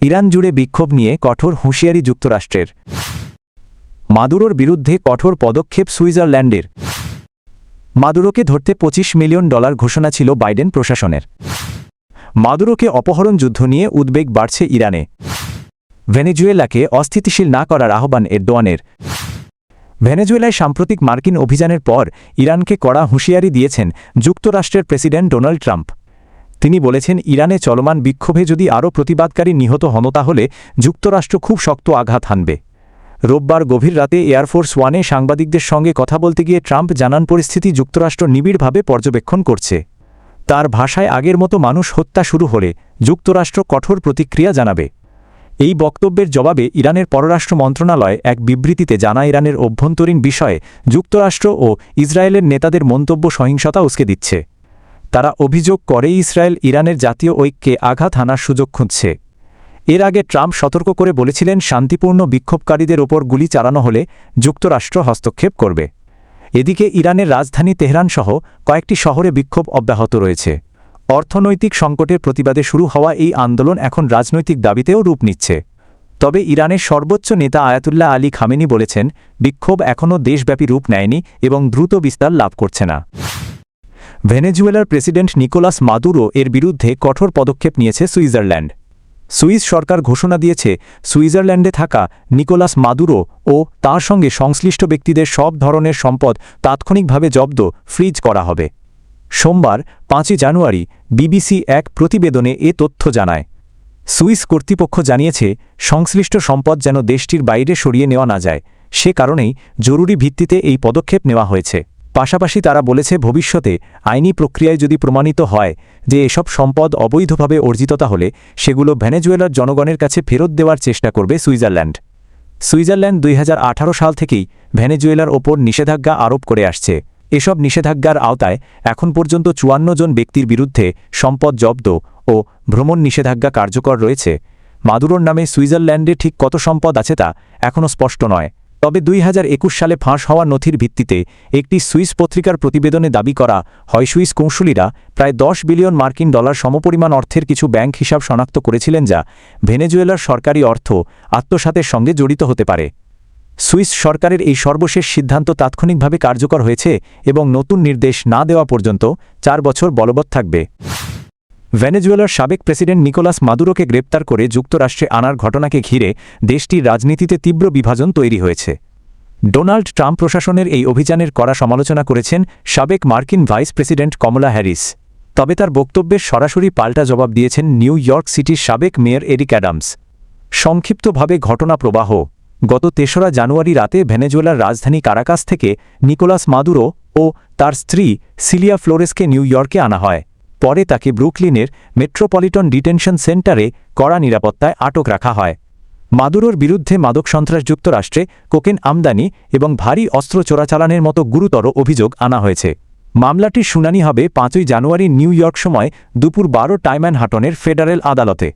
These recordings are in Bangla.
ইরান জুড়ে বিক্ষোভ নিয়ে কঠোর হুঁশিয়ারি যুক্তরাষ্ট্রের। মাদুরোর বিরুদ্ধে কঠোর পদক্ষেপ সুইজারল্যান্ডের। মাদুরোকে ধরতে $25 মিলিয়ন ঘোষণা ছিল বাইডেন প্রশাসনের। মাদুরোকে অপহরণ যুদ্ধ নিয়ে উদ্বেগ বাড়ছে ইরানে। ভেনেজুয়েলাকে অস্থিতিশীল না করার আহ্বান এরদোয়ানের। ভেনেজুয়েলায় সাম্প্রতিক মার্কিন অভিযানের পর ইরানকে কড়া হুঁশিয়ারি দিয়েছেন যুক্তরাষ্ট্রের প্রেসিডেন্ট ডোনাল্ড ট্রাম্প। তিনি বলেছেন, ইরানে চলমান বিক্ষোভে যদি আরও প্রতিবাদকারী নিহত হন তাহলে যুক্তরাষ্ট্র খুব শক্ত আঘাত হানবে। রোববার গভীর রাতে এয়ারফোর্স ওয়ানে সাংবাদিকদের সঙ্গে কথা বলতে গিয়ে ট্রাম্প জানান, পরিস্থিতি যুক্তরাষ্ট্র নিবিড়ভাবে পর্যবেক্ষণ করছে। তার ভাষায়, আগের মতো মানুষ হত্যা শুরু হলে যুক্তরাষ্ট্র কঠোর প্রতিক্রিয়া জানাবে। এই বক্তব্যের জবাবে ইরানের পররাষ্ট্র মন্ত্রণালয় এক বিবৃতিতে জানায়, ইরানের অভ্যন্তরীণ বিষয়ে যুক্তরাষ্ট্র ও ইসরায়েলের নেতাদের মন্তব্য সহিংসতা উস্কে দিচ্ছে। তারা অভিযোগ করে ইসরায়েল ইরানের জাতীয় ঐক্যে আঘাত হানার সুযোগ খুঁজছে। এর আগে ট্রাম্প সতর্ক করে বলেছিলেন, শান্তিপূর্ণ বিক্ষোভকারীদের ওপর গুলি চালানো হলে যুক্তরাষ্ট্র হস্তক্ষেপ করবে। এদিকে ইরানের রাজধানী তেহরানসহ কয়েকটি শহরে বিক্ষোভ অব্যাহত রয়েছে। অর্থনৈতিক সংকটের প্রতিবাদে শুরু হওয়া এই আন্দোলন এখন রাজনৈতিক দাবিতেও রূপ নিচ্ছে। তবে ইরানের সর্বোচ্চ নেতা আয়াতুল্লাহ আলী খামেনি বলেছেন, বিক্ষোভ এখনও দেশব্যাপী রূপ নেয়নি এবং দ্রুত বিস্তার লাভ করছে না। ভেনেজুয়েলার প্রেসিডেন্ট নিকোলাস মাদুরো এর বিরুদ্ধে কঠোর পদক্ষেপ নিয়েছে সুইজারল্যান্ড। সুইস সরকার ঘোষণা দিয়েছে, সুইজারল্যান্ডে থাকা নিকোলাস মাদুরো ও তার সঙ্গে সংশ্লিষ্ট ব্যক্তিদের সব ধরনের সম্পদ তাৎক্ষণিকভাবে জব্দ ফ্রিজ করা হবে। সোমবার 5 জানুয়ারি বিবিসি এক প্রতিবেদনে এ তথ্য জানায়। সুইস কর্তৃপক্ষ জানিয়েছে, সংশ্লিষ্ট সম্পদ যেন দেশটির বাইরে সরিয়ে নেওয়া না যায়, সে কারণেই জরুরি ভিত্তিতে এই পদক্ষেপ নেওয়া হয়েছে। পাশাপাশি তারা বলেছে, ভবিষ্যতে আইনি প্রক্রিয়ায় যদি প্রমাণিত হয় যে এসব সম্পদ অবৈধভাবে অর্জিত, তাহলে সেগুলো ভেনেজুয়েলার জনগণের কাছে ফেরত দেওয়ার চেষ্টা করবে সুইজারল্যান্ড। সুইজারল্যান্ড 2018 সাল থেকেই ভেনেজুয়েলার ওপর নিষেধাজ্ঞা আরোপ করে আসছে। এসব নিষেধাজ্ঞার আওতায় এখন পর্যন্ত 54 জন ব্যক্তির বিরুদ্ধে সম্পদ জব্দ ও ভ্রমণ নিষেধাজ্ঞা কার্যকর রয়েছে। মাদুরোর নামে সুইজারল্যান্ডে ঠিক কত সম্পদ আছে তা এখনও স্পষ্ট নয়। তবে 2021 সালে ফাঁস হওয়া নথির ভিত্তিতে একটি সুইস পত্রিকার প্রতিবেদনে দাবি করা হয়, সুইস কৌঁসুলিরা প্রায় $10 বিলিয়ন সমপরিমাণ অর্থের কিছু ব্যাংক হিসাব শনাক্ত করেছিলেন, যা ভেনেজুয়েলার সরকারি অর্থ আত্মসাতের সঙ্গে জড়িত হতে পারে। সুইস সরকারের এই সর্বশেষ সিদ্ধান্ত তাৎক্ষণিকভাবে কার্যকর হয়েছে এবং নতুন নির্দেশ না দেওয়া পর্যন্ত 4 বছর বলবৎ থাকবে। ভেনেজুয়েলার সাবেক প্রেসিডেন্ট নিকোলাস মাদুরোকে গ্রেপ্তার করে যুক্তরাষ্ট্রে আনার ঘটনাকে ঘিরে দেশটির রাজনীতিতে তীব্র বিভাজন তৈরি হয়েছে। ডোনাল্ড ট্রাম্প প্রশাসনের এই অভিযানের কড়া সমালোচনা করেছেন সাবেক মার্কিন ভাইস প্রেসিডেন্ট কমলা হ্যারিস। তবে তার বক্তব্যের সরাসরি পাল্টা জবাব দিয়েছেন নিউ ইয়র্ক সিটির সাবেক মেয়র এরিক অ্যাডামস। সংক্ষিপ্তভাবে ঘটনা প্রবাহ: গত 3রা জানুয়ারি রাতে ভেনেজুয়েলার রাজধানী কারাকাস থেকে নিকোলাস মাদুরো ও তার স্ত্রী সিলিয়া ফ্লোরেসকে নিউ ইয়র্কে আনা হয়। পরে তাকে ব্রুকলিনের মেট্রোপলিটন ডিটেনশন সেন্টারে কড়া নিরাপত্তায় আটক রাখা হয়। মাদুরোর বিরুদ্ধে মাদক সন্ত্রাস, যুক্তরাষ্ট্রে কোকেন আমদানি এবং ভারী অস্ত্র চোরাচালানের মতো গুরুতর অভিযোগ আনা হয়েছে। মামলাটির শুনানি হবে 5 জানুয়ারি নিউ ইয়র্ক সময় দুপুর 12 টাইম ম্যানহাটনের ফেডারেল আদালতে।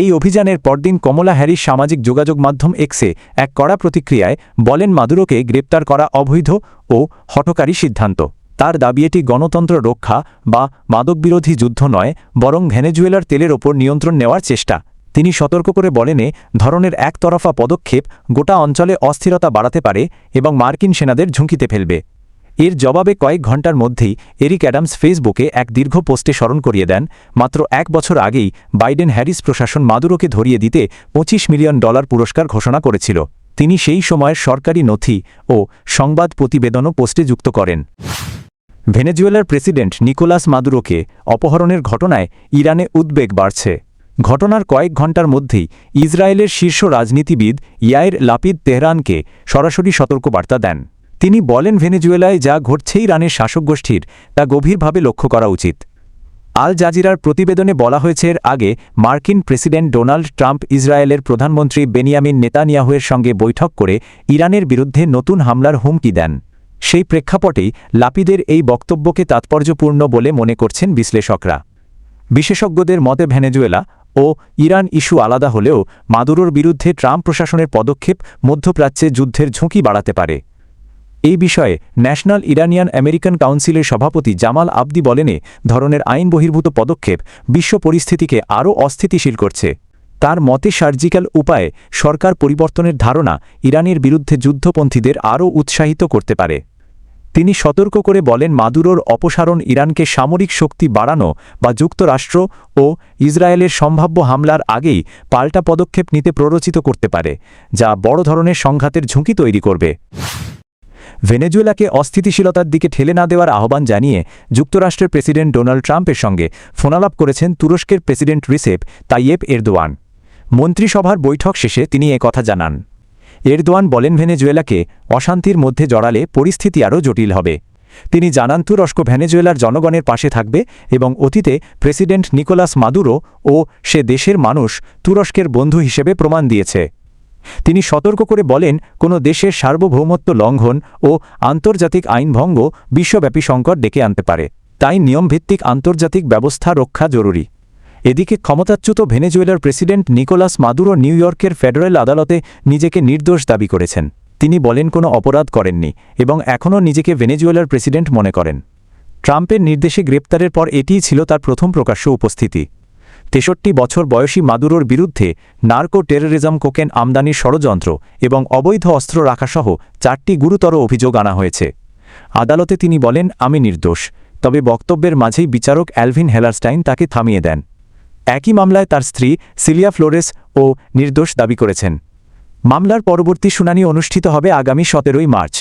এই অভিযানের পরদিন কমলা হ্যারিস সামাজিক যোগাযোগ মাধ্যম এক্সে এক কড়া প্রতিক্রিয়ায় বলেন, মাদুরোকে গ্রেপ্তার করা অবৈধ ও হঠকারী সিদ্ধান্ত। তার দাবি, এটি গণতন্ত্র রক্ষা বা মাদকবিরোধী যুদ্ধ নয়, বরং ভেনেজুয়েলার তেলের ওপর নিয়ন্ত্রণ নেওয়ার চেষ্টা। তিনি সতর্ক করে বলেন, এ ধরনের একতরফা পদক্ষেপ গোটা অঞ্চলে অস্থিরতা বাড়াতে পারে এবং মার্কিন সেনাদের ঝুঁকিতে ফেলবে। এর জবাবে কয়েক ঘণ্টার মধ্যেই এরিক অ্যাডামস ফেসবুকে এক দীর্ঘ পোস্টে স্মরণ করিয়ে দেন, মাত্র 1 বছর আগেই বাইডেন হ্যারিস প্রশাসন মাদুরোকে ধরিয়ে দিতে $25 মিলিয়ন পুরস্কার ঘোষণা করেছিল। তিনি সেই সময়ের সরকারি নথি ও সংবাদ প্রতিবেদনও পোস্টে যুক্ত করেন। ভেনেজুয়েলার প্রেসিডেন্ট নিকোলাস মাদুরোকে অপহরণের ঘটনায় ইরানে উদ্বেগ বাড়ছে। ঘটনার কয়েক ঘণ্টার মধ্যেই ইসরায়েলের শীর্ষ রাজনীতিবিদ ইয়াইর লাপিদ তেহরানকে সরাসরি সতর্কবার্তা দেন। তিনি বলেন, ভেনেজুয়েলায় যা ঘটছে ইরানের শাসক গোষ্ঠীর তা গভীরভাবে লক্ষ্য করা উচিত। আল জাজিরার প্রতিবেদনে বলা হয়েছে, এর আগে মার্কিন প্রেসিডেন্ট ডোনাল্ড ট্রাম্প ইসরায়েলের প্রধানমন্ত্রী বেনিয়ামিন নেতানিয়াহুয়ের সঙ্গে বৈঠক করে ইরানের বিরুদ্ধে নতুন হামলার হুমকি দেন। সেই প্রেক্ষাপটেই লাপিদের এই বক্তব্যকে তাৎপর্যপূর্ণ বলে মনে করছেন বিশ্লেষকরা। বিশেষজ্ঞদের মতে ভেনেজুয়েলা ও ইরান ইস্যু আলাদা হলেও মাদুরোর বিরুদ্ধে ট্রাম্প প্রশাসনের পদক্ষেপ মধ্যপ্রাচ্যে যুদ্ধের ঝুঁকি বাড়াতে পারে। এই বিষয়ে ন্যাশনাল ইরানিয়ান আমেরিকান কাউন্সিলের সভাপতি জামাল আবদি বলেন, এ ধরনের আইন বহির্ভূত পদক্ষেপ বিশ্ব পরিস্থিতিকে আরও অস্থিতিশীল করছে। তার মতে সার্জিক্যাল উপায়ে সরকার পরিবর্তনের ধারণা ইরানের বিরুদ্ধে যুদ্ধপন্থীদের আরও উৎসাহিত করতে পারে। তিনি সতর্ক করে বলেন, মাদুরোর অপসারণ ইরানকে সামরিক শক্তি বাড়ানো বা যুক্তরাষ্ট্র ও ইসরায়েলের সম্ভাব্য হামলার আগেই পাল্টা পদক্ষেপ নিতে প্ররোচিত করতে পারে, যা বড় ধরনের সংঘাতের ঝুঁকি তৈরি করবে। ভেনেজুয়েলাকে অস্থিতিশীলতার দিকে ঠেলে না দেওয়ার আহ্বান জানিয়ে যুক্তরাষ্ট্রের প্রেসিডেন্ট ডোনাল্ড ট্রাম্পের সঙ্গে ফোনালাপ করেছেন তুরস্কের প্রেসিডেন্ট রিসেপ তাইয়েপ এরদোয়ান। মন্ত্রিসভার বৈঠক শেষে তিনি কথা জানান। এরদোয়ান বলেন, ভেনেজুয়েলাকে অশান্তির মধ্যে জড়ালে পরিস্থিতি আরও জটিল হবে। তিনি জানান, তুরস্ক ভেনেজুয়েলার জনগণের পাশে থাকবে এবং অতীতে প্রেসিডেন্ট নিকোলাস মাদুরো ও সে দেশের মানুষ তুরস্কের বন্ধু হিসেবে প্রমাণ দিয়েছে। তিনি সতর্ক করে বলেন, কোনো দেশের সার্বভৌমত্ব লঙ্ঘন ও আন্তর্জাতিক আইনভঙ্গ বিশ্বব্যাপী সংকট ডেকে আনতে পারে, তাই নিয়মভিত্তিক আন্তর্জাতিক ব্যবস্থা রক্ষা জরুরি। এদিকে ক্ষমতাচ্যুত ভেনেজুয়েলার প্রেসিডেন্ট নিকোলাস মাদুরো নিউ ইয়র্কের ফেডারেল আদালতে নিজেকে নির্দোষ দাবি করেছেন। তিনি বলেন, কোনো অপরাধ করেননি এবং এখনও নিজেকে ভেনেজুয়েলার প্রেসিডেন্ট মনে করেন। ট্রাম্পের নির্দেশে গ্রেপ্তারের পর এটিই ছিল তার প্রথম প্রকাশ্য উপস্থিতি। 63 বছর বয়সী মাদুরোর বিরুদ্ধে নার্কো টেররিজম, কোকেন আমদানির ষড়যন্ত্র এবং অবৈধ অস্ত্র রাখাসহ 4টি গুরুতর অভিযোগ আনা হয়েছে। আদালতে তিনি বলেন, আমি নির্দোষ, তবে বক্তব্যের মাঝেই বিচারক অ্যালভিন হেলারস্টাইন তাকে থামিয়ে দেন। একই মামলায় তার স্ত্রী সিলিয়া ফ্লোরেস ও নির্দোষ দাবি করেছেন। মামলার পরবর্তী শুনানি অনুষ্ঠিত হবে আগামী 17 মার্চ।